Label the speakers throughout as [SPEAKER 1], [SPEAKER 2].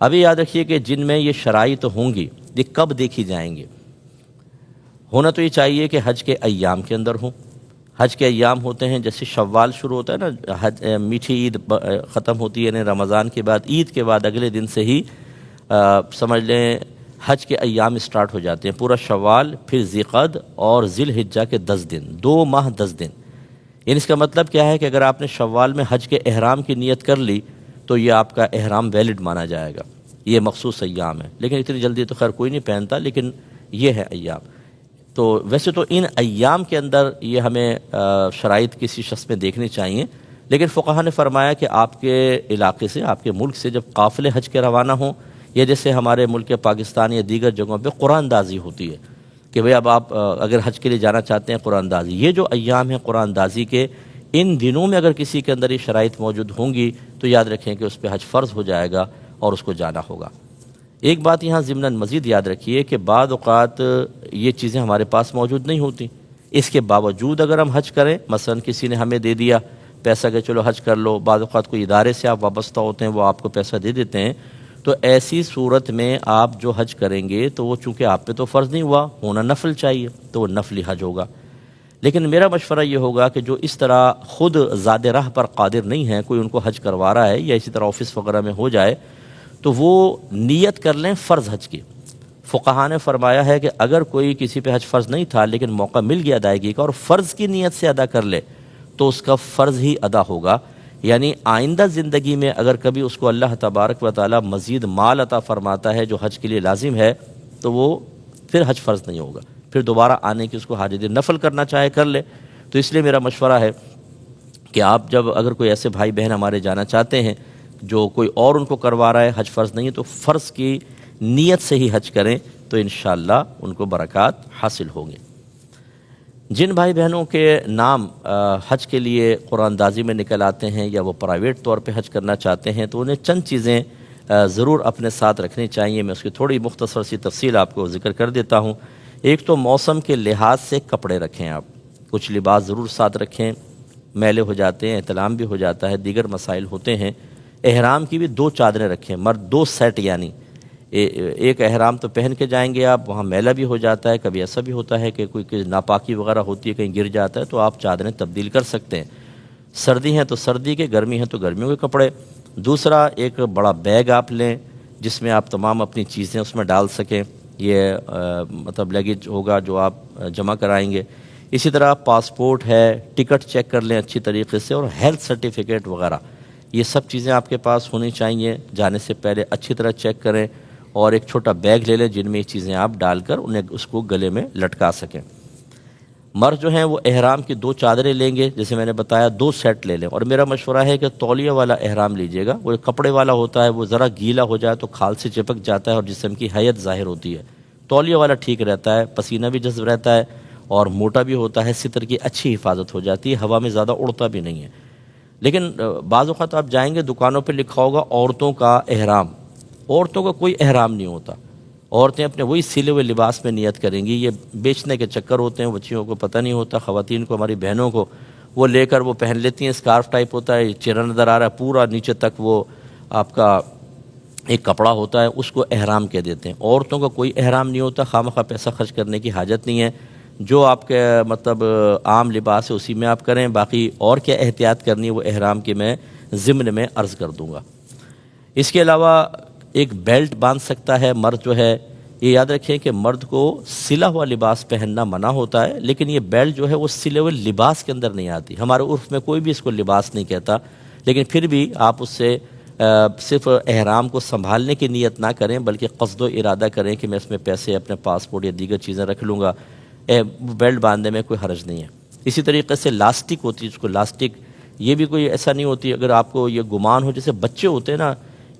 [SPEAKER 1] ابھی یاد رکھیے کہ جن میں یہ شرائط ہوں گی یہ کب دیکھی جائیں گی؟ ہونا تو یہ چاہیے کہ حج کے ایام کے اندر ہوں۔ حج کے ایام ہوتے ہیں جیسے شوال شروع ہوتا ہے نا، میٹھی عید ختم ہوتی ہے، یعنی رمضان کے بعد عید کے بعد اگلے دن سے ہی سمجھ لیں حج کے ایام اسٹارٹ ہو جاتے ہیں، پورا شوال، پھر ذیقعد اور ذی الحجہ کے 10 دن، 2 ماہ 10 دن۔ یعنی اس کا مطلب کیا ہے کہ اگر آپ نے شوال میں حج کے احرام کی نیت کر لی تو یہ آپ کا احرام ویلڈ مانا جائے گا۔ یہ مخصوص ایام ہے، لیکن اتنی جلدی تو خیر کوئی نہیں پہنتا، لیکن یہ ہے ایام۔ تو ویسے تو ان ایام کے اندر یہ ہمیں شرائط کسی شخص میں دیکھنی چاہیے، لیکن فقہا نے فرمایا کہ آپ کے علاقے سے، آپ کے ملک سے جب قافلے حج کے روانہ ہوں، یا جیسے ہمارے ملک پاکستان یا دیگر جگہوں پہ قرآن دازی ہوتی ہے کہ بھئی اب آپ اگر حج کے لیے جانا چاہتے ہیں قرآن دازی، یہ جو ایام ہیں قرآن دازی کے، ان دنوں میں اگر کسی کے اندر یہ شرائط موجود ہوں گی تو یاد رکھیں کہ اس پہ حج فرض ہو جائے گا اور اس کو جانا ہوگا۔ ایک بات یہاں ضمناً مزید یاد رکھیے کہ بعض اوقات یہ چیزیں ہمارے پاس موجود نہیں ہوتی، اس کے باوجود اگر ہم حج کریں، مثلا کسی نے ہمیں دے دیا پیسہ کہ چلو حج کر لو، بعض اوقات کوئی ادارے سے آپ وابستہ ہوتے ہیں وہ آپ کو پیسہ دے دیتے ہیں، تو ایسی صورت میں آپ جو حج کریں گے تو وہ چونکہ آپ پہ تو فرض نہیں ہوا، ہونا نفل چاہیے، تو وہ نفلی حج ہوگا۔ لیکن میرا مشورہ یہ ہوگا کہ جو اس طرح خود زاد راہ پر قادر نہیں ہیں، کوئی ان کو حج کروا رہا ہے یا اسی طرح آفس وغیرہ میں ہو جائے، تو وہ نیت کر لیں فرض حج کی۔ فقہا نے فرمایا ہے کہ اگر کوئی کسی پہ حج فرض نہیں تھا لیکن موقع مل گیا ادائیگی کا اور فرض کی نیت سے ادا کر لے تو اس کا فرض ہی ادا ہوگا، یعنی آئندہ زندگی میں اگر کبھی اس کو اللہ تبارک و تعالی مزید مال عطا فرماتا ہے جو حج کے لیے لازم ہے تو وہ پھر حج فرض نہیں ہوگا، پھر دوبارہ آنے کی اس کو حاجت نفل کرنا چاہے کر لے۔ تو اس لیے میرا مشورہ ہے کہ آپ جب اگر کوئی ایسے بھائی بہن ہمارے جانا چاہتے ہیں جو کوئی اور ان کو کروا رہا ہے، حج فرض نہیں ہے، تو فرض کی نیت سے ہی حج کریں تو انشاءاللہ ان کو برکات حاصل ہوں گے۔ جن بھائی بہنوں کے نام حج کے لیے قرآن دازی میں نکل آتے ہیں یا وہ پرائیویٹ طور پہ حج کرنا چاہتے ہیں تو انہیں چند چیزیں ضرور اپنے ساتھ رکھنی چاہیے۔ میں اس کی تھوڑی مختصر سی تفصیل آپ کو ذکر کر دیتا ہوں۔ ایک تو موسم کے لحاظ سے کپڑے رکھیں، آپ کچھ لباس ضرور ساتھ رکھیں، میلے ہو جاتے ہیں، احتلام بھی ہو جاتا ہے، دیگر مسائل ہوتے ہیں۔ احرام کی بھی 2 چادریں رکھیں، مرد 2 سیٹ، یعنی ایک احرام تو پہن کے جائیں گے آپ، وہاں میلہ بھی ہو جاتا ہے، کبھی ایسا بھی ہوتا ہے کہ کوئی ناپاکی وغیرہ ہوتی ہے، کہیں گر جاتا ہے تو آپ چادریں تبدیل کر سکتے ہیں۔ سردی ہیں تو سردی کے، گرمی ہیں تو گرمیوں کے کپڑے۔ دوسرا ایک بڑا بیگ آپ لیں جس میں آپ تمام اپنی چیزیں اس میں ڈال سکیں، یہ مطلب لیگیج ہوگا جو آپ جمع کرائیں گے۔ اسی طرح پاسپورٹ ہے، ٹکٹ چیک کر لیں اچھی طریقے سے، اور ہیلتھ سرٹیفکیٹ وغیرہ، یہ سب چیزیں آپ کے پاس ہونی چاہیے۔ جانے سے پہلے اچھی طرح چیک کریں، اور ایک چھوٹا بیگ لے لیں جن میں یہ چیزیں آپ ڈال کر انہیں اس کو گلے میں لٹکا سکیں۔ مرد جو ہیں وہ احرام کی 2 چادریں لیں گے، جیسے میں نے بتایا 2 سیٹ لے لیں، اور میرا مشورہ ہے کہ تولیہ والا احرام لیجئے گا۔ وہ کپڑے والا ہوتا ہے وہ ذرا گیلا ہو جائے تو کھال سے چپک جاتا ہے اور جسم کی حیت ظاہر ہوتی ہے۔ تولیہ والا ٹھیک رہتا ہے، پسینہ بھی جذب رہتا ہے اور موٹا بھی ہوتا ہے، ستر کی اچھی حفاظت ہو جاتی ہے، ہوا میں زیادہ اڑتا بھی نہیں ہے۔ لیکن بعض اوقات آپ جائیں گے دکانوں پہ لکھا ہوگا عورتوں کا احرام، عورتوں کا کوئی احرام نہیں ہوتا، عورتیں اپنے وہی سلے ہوئے لباس میں نیت کریں گی۔ یہ بیچنے کے چکر ہوتے ہیں، بچیوں کو پتہ نہیں ہوتا، خواتین کو، ہماری بہنوں کو، وہ لے کر وہ پہن لیتی ہیں، اسکارف ٹائپ ہوتا ہے، چہرہ نظر آ رہا ہے پورا نیچے تک، وہ آپ کا ایک کپڑا ہوتا ہے، اس کو احرام کہہ دیتے ہیں۔ عورتوں کا کوئی احرام نہیں ہوتا، خواہ پیسہ خرچ کرنے کی حاجت نہیں ہے، جو آپ کے مطلب عام لباس ہے اسی میں آپ کریں، باقی اور کیا احتیاط کرنی ہے وہ احرام کی میں ضمن میں عرض کر دوں گا۔ اس کے علاوہ ایک بیلٹ باندھ سکتا ہے مرد جو ہے، یہ یاد رکھیں کہ مرد کو سلا ہوا لباس پہننا منع ہوتا ہے، لیکن یہ بیلٹ جو ہے وہ سلے ہوئے لباس کے اندر نہیں آتی۔ ہمارے عرف میں کوئی بھی اس کو لباس نہیں کہتا، لیکن پھر بھی آپ اس سے صرف احرام کو سنبھالنے کی نیت نہ کریں بلکہ قصد و ارادہ کریں کہ میں اس میں پیسے، اپنے پاسپورٹ یا دیگر چیزیں رکھ لوں گا، بیلٹ باندھنے میں کوئی حرج نہیں ہے۔ اسی طریقے سے لاسٹک ہوتی ہے، اس کو لاسٹک، یہ بھی کوئی ایسا نہیں ہوتی، اگر آپ کو یہ گمان ہو، جیسے بچے ہوتے ہیں نا،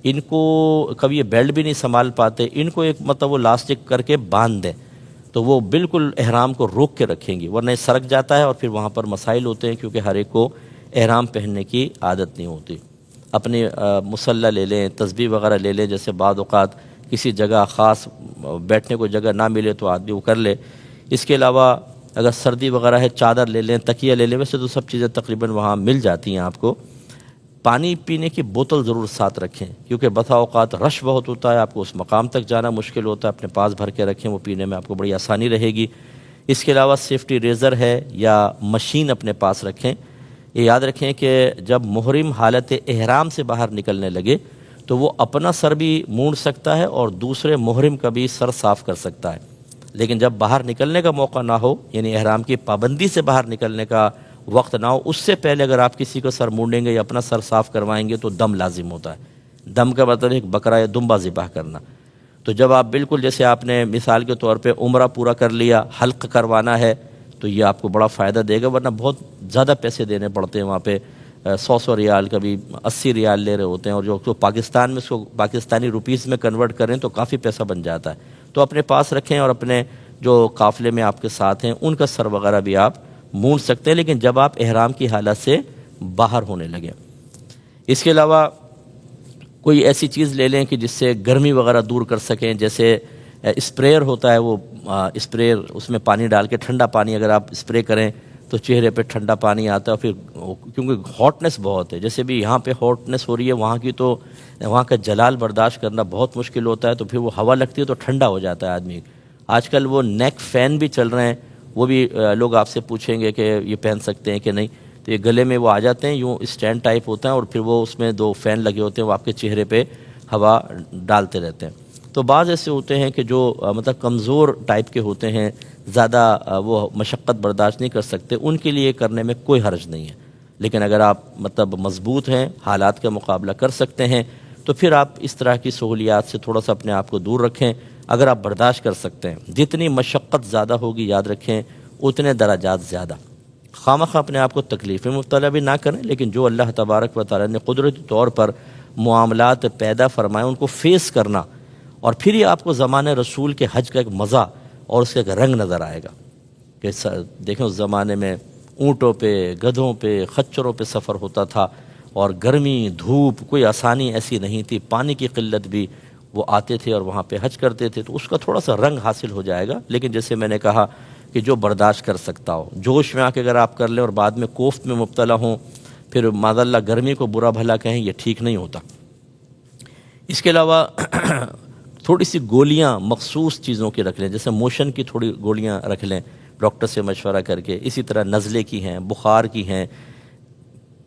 [SPEAKER 1] ان کو کبھی یہ بیلٹ بھی نہیں سنبھال پاتے، ان کو ایک مطلب وہ لاسٹک کر کے باندھ دیں تو وہ بالکل احرام کو روک کے رکھیں گی، ورنہ یہ سرک جاتا ہے اور پھر وہاں پر مسائل ہوتے ہیں، کیونکہ ہر ایک کو احرام پہننے کی عادت نہیں ہوتی۔ اپنے مصلی لے لیں، تسبیح وغیرہ لے لیں، جیسے بعض اوقات کسی جگہ خاص بیٹھنے کو جگہ نہ ملے تو آدمی وہ کر لے۔ اس کے علاوہ اگر سردی وغیرہ ہے چادر لے لیں، تکیہ لے لیں، ویسے تو سب چیزیں تقریباً وہاں مل جاتی ہیں آپ کو۔ پانی پینے کی بوتل ضرور ساتھ رکھیں، کیونکہ بسا اوقات رش بہت ہوتا ہے، آپ کو اس مقام تک جانا مشکل ہوتا ہے، اپنے پاس بھر کے رکھیں، وہ پینے میں آپ کو بڑی آسانی رہے گی۔ اس کے علاوہ سیفٹی ریزر ہے یا مشین اپنے پاس رکھیں۔ یہ یاد رکھیں کہ جب محرم حالت احرام سے باہر نکلنے لگے تو وہ اپنا سر بھی مونڈ سکتا ہے اور دوسرے محرم کا بھی سر صاف کر سکتا ہے، لیکن جب باہر نکلنے کا موقع نہ ہو، یعنی احرام کی پابندی سے باہر نکلنے کا وقت نہ ہو، اس سے پہلے اگر آپ کسی کو سر مونڈیں گے یا اپنا سر صاف کروائیں گے تو دم لازم ہوتا ہے۔ دم کا مطلب ایک بکرا یا دمبا ذبح کرنا۔ تو جب آپ بالکل جیسے آپ نے مثال کے طور پہ عمرہ پورا کر لیا، حلق کروانا ہے، تو یہ آپ کو بڑا فائدہ دے گا، ورنہ بہت زیادہ پیسے دینے پڑتے ہیں وہاں پہ، 100 ریال، کبھی 80 ریال لے رہے ہوتے ہیں، اور جو پاکستان میں اس کو پاکستانی روپیز میں کنورٹ کریں تو کافی پیسہ بن جاتا ہے۔ تو اپنے پاس رکھیں، اور اپنے جو قافلے میں آپ کے ساتھ ہیں ان کا سر وغیرہ بھی آپ مونڈ سکتے ہیں، لیکن جب آپ احرام کی حالت سے باہر ہونے لگیں۔ اس کے علاوہ کوئی ایسی چیز لے لیں کہ جس سے گرمی وغیرہ دور کر سکیں، جیسے اسپریئر ہوتا ہے، وہ اسپریئر، اس میں پانی ڈال کے ٹھنڈا پانی اگر آپ اسپرے کریں تو چہرے پہ ٹھنڈا پانی آتا ہے، پھر کیونکہ ہاٹنس بہت ہے، جیسے بھی یہاں پہ ہاٹنس ہو رہی ہے وہاں کی، تو وہاں کا جلال برداشت کرنا بہت مشکل ہوتا ہے، تو پھر وہ ہوا لگتی ہے تو ٹھنڈا ہو جاتا ہے آدمی۔ آج کل وہ نیک فین بھی چل رہے ہیں، وہ بھی لوگ آپ سے پوچھیں گے کہ یہ پہن سکتے ہیں کہ نہیں، تو یہ گلے میں وہ آ جاتے ہیں، یوں اسٹینڈ ٹائپ ہوتا ہے، اور پھر وہ اس میں 2 فین لگے ہوتے ہیں، وہ آپ کے چہرے پہ ہوا ڈالتے رہتے ہیں۔ تو بعض ایسے ہوتے ہیں کہ جو مطلب کمزور ٹائپ کے ہوتے ہیں، زیادہ وہ مشقت برداشت نہیں کر سکتے، ان کے لیے کرنے میں کوئی حرج نہیں ہے، لیکن اگر آپ مطلب مضبوط ہیں، حالات کا مقابلہ کر سکتے ہیں، تو پھر آپ اس طرح کی سہولیات سے تھوڑا سا اپنے آپ کو دور رکھیں۔ اگر آپ برداشت کر سکتے ہیں، جتنی مشقت زیادہ ہوگی یاد رکھیں اتنے درجات زیادہ۔ خواہ اپنے آپ کو تکلیف میں مبتلا بھی نہ کریں، لیکن جو اللہ تبارک و تعالی نے قدرتی طور پر معاملات پیدا فرمائے ان کو فیس کرنا، اور پھر یہ آپ کو زمانے رسول کے حج کا ایک مزہ اور اس کا ایک رنگ نظر آئے گا کہ دیکھیں اس زمانے میں اونٹوں پہ، گدھوں پہ، خچروں پہ سفر ہوتا تھا، اور گرمی، دھوپ، کوئی آسانی ایسی نہیں تھی، پانی کی قلت بھی، وہ آتے تھے اور وہاں پہ حج کرتے تھے، تو اس کا تھوڑا سا رنگ حاصل ہو جائے گا۔ لیکن جیسے میں نے کہا کہ جو برداشت کر سکتا ہو، جوش میں آ کے اگر آپ کر لیں اور بعد میں کوفت میں مبتلا ہوں، پھر معاذ اللہ گرمی کو برا بھلا کہیں، یہ ٹھیک نہیں ہوتا۔ اس کے علاوہ تھوڑی سی گولیاں مخصوص چیزوں کی رکھ لیں، جیسے موشن کی تھوڑی گولیاں رکھ لیں ڈاکٹر سے مشورہ کر کے، اسی طرح نزلے کی ہیں، بخار کی ہیں،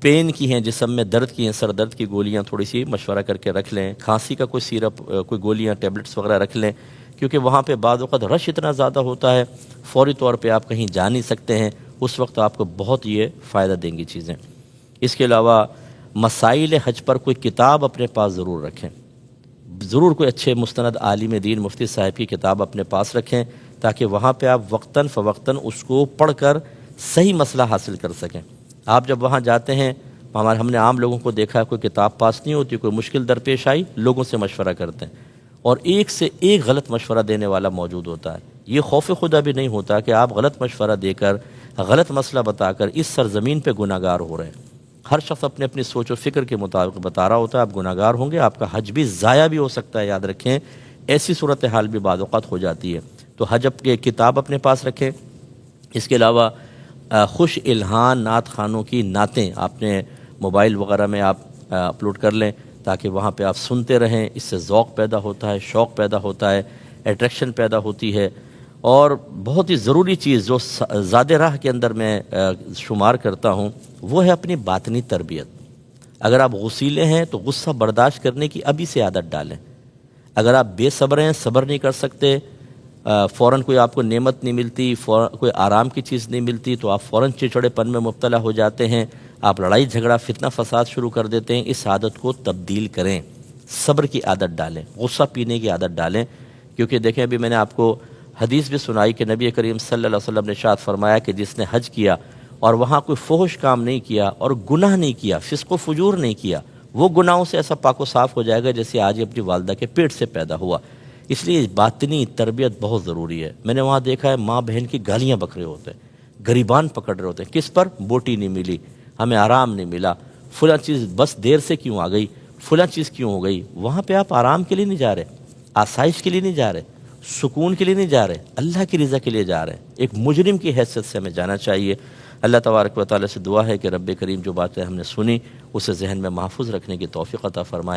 [SPEAKER 1] پین کی ہیں، جسم میں درد کی ہیں، سر درد کی گولیاں تھوڑی سی مشورہ کر کے رکھ لیں، کھانسی کا کوئی سیرپ، کوئی گولیاں، ٹیبلٹس وغیرہ رکھ لیں، کیونکہ وہاں پہ بعض اوقات رش اتنا زیادہ ہوتا ہے، فوری طور پہ آپ کہیں جا نہیں سکتے ہیں، اس وقت آپ کو بہت یہ فائدہ دیں گی چیزیں۔ اس کے علاوہ مسائل حج پر کوئی کتاب اپنے پاس ضرور رکھیں، ضرور کوئی اچھے مستند عالم دین مفتی صاحب کی کتاب اپنے پاس رکھیں، تاکہ وہاں پہ آپ وقتاً فوقتاً اس کو پڑھ کر صحیح مسئلہ حاصل کر سکیں۔ آپ جب وہاں جاتے ہیں، ہم نے عام لوگوں کو دیکھا ہے، کوئی کتاب پاس نہیں ہوتی، کوئی مشکل درپیش آئی، لوگوں سے مشورہ کرتے ہیں، اور ایک سے ایک غلط مشورہ دینے والا موجود ہوتا ہے۔ یہ خوف خدا بھی نہیں ہوتا کہ آپ غلط مشورہ دے کر، غلط مسئلہ بتا کر اس سرزمین پہ گناہ گار ہو رہے ہیں۔ ہر شخص اپنے اپنی سوچ و فکر کے مطابق بتا رہا ہوتا ہے، آپ گناہ گار ہوں گے، آپ کا حج بھی ضائع بھی ہو سکتا ہے، یاد رکھیں ایسی صورتحال بھی بعض اوقات ہو جاتی ہے۔ تو حج کی کتاب اپنے پاس رکھیں۔ اس کے علاوہ خوش الہان نعت خوانوں کی نعتیں اپنے موبائل وغیرہ میں آپ اپلوڈ کر لیں، تاکہ وہاں پہ آپ سنتے رہیں، اس سے ذوق پیدا ہوتا ہے، شوق پیدا ہوتا ہے، اٹریکشن پیدا ہوتی ہے۔ اور بہت ہی ضروری چیز جو زاد راہ کے اندر میں شمار کرتا ہوں، وہ ہے اپنی باطنی تربیت۔ اگر آپ غصیلے ہیں تو غصہ برداشت کرنے کی ابھی سے عادت ڈالیں۔ اگر آپ بے صبر ہیں، صبر نہیں کر سکتے، فوراً کوئی آپ کو نعمت نہیں ملتی، کوئی آرام کی چیز نہیں ملتی، تو آپ فوراً چڑچڑے پن میں مبتلا ہو جاتے ہیں، آپ لڑائی جھگڑا فتنہ فساد شروع کر دیتے ہیں۔ اس عادت کو تبدیل کریں، صبر کی عادت ڈالیں، غصہ پینے کی عادت ڈالیں، کیونکہ دیکھیں ابھی میں نے آپ کو حدیث بھی سنائی کہ نبی کریم صلی اللہ علیہ وسلم نے ارشاد فرمایا کہ جس نے حج کیا اور وہاں کوئی فحش کام نہیں کیا اور گناہ نہیں کیا، فسق و فجور نہیں کیا، وہ گناہوں سے ایسا پاک و صاف ہو جائے گا جیسے آج اپنی والدہ کے پیٹ سے پیدا ہوا۔ اس لیے باطنی تربیت بہت ضروری ہے۔ میں نے وہاں دیکھا ہے ماں بہن کی گالیاں بک رہے ہوتے ہیں، گریبان پکڑ رہے ہوتے ہیں، کس پر؟ بوٹی نہیں ملی، ہمیں آرام نہیں ملا، فلاں چیز بس دیر سے کیوں آ گئی، فلاں چیز کیوں ہو گئی۔ وہاں پہ آپ آرام کے لیے نہیں جا رہے، آسائش کے لیے نہیں جا رہے، سکون کے لیے نہیں جا رہے، اللہ کی رضا کے لیے جا رہے ہیں۔ ایک مجرم کی حیثیت سے ہمیں جانا چاہیے۔ اللہ تبارک و تعالی سے دعا ہے کہ رب کریم جو باتیں ہم نے سنی اسے ذہن میں محفوظ رکھنے کی توفیق عطا فرمائے۔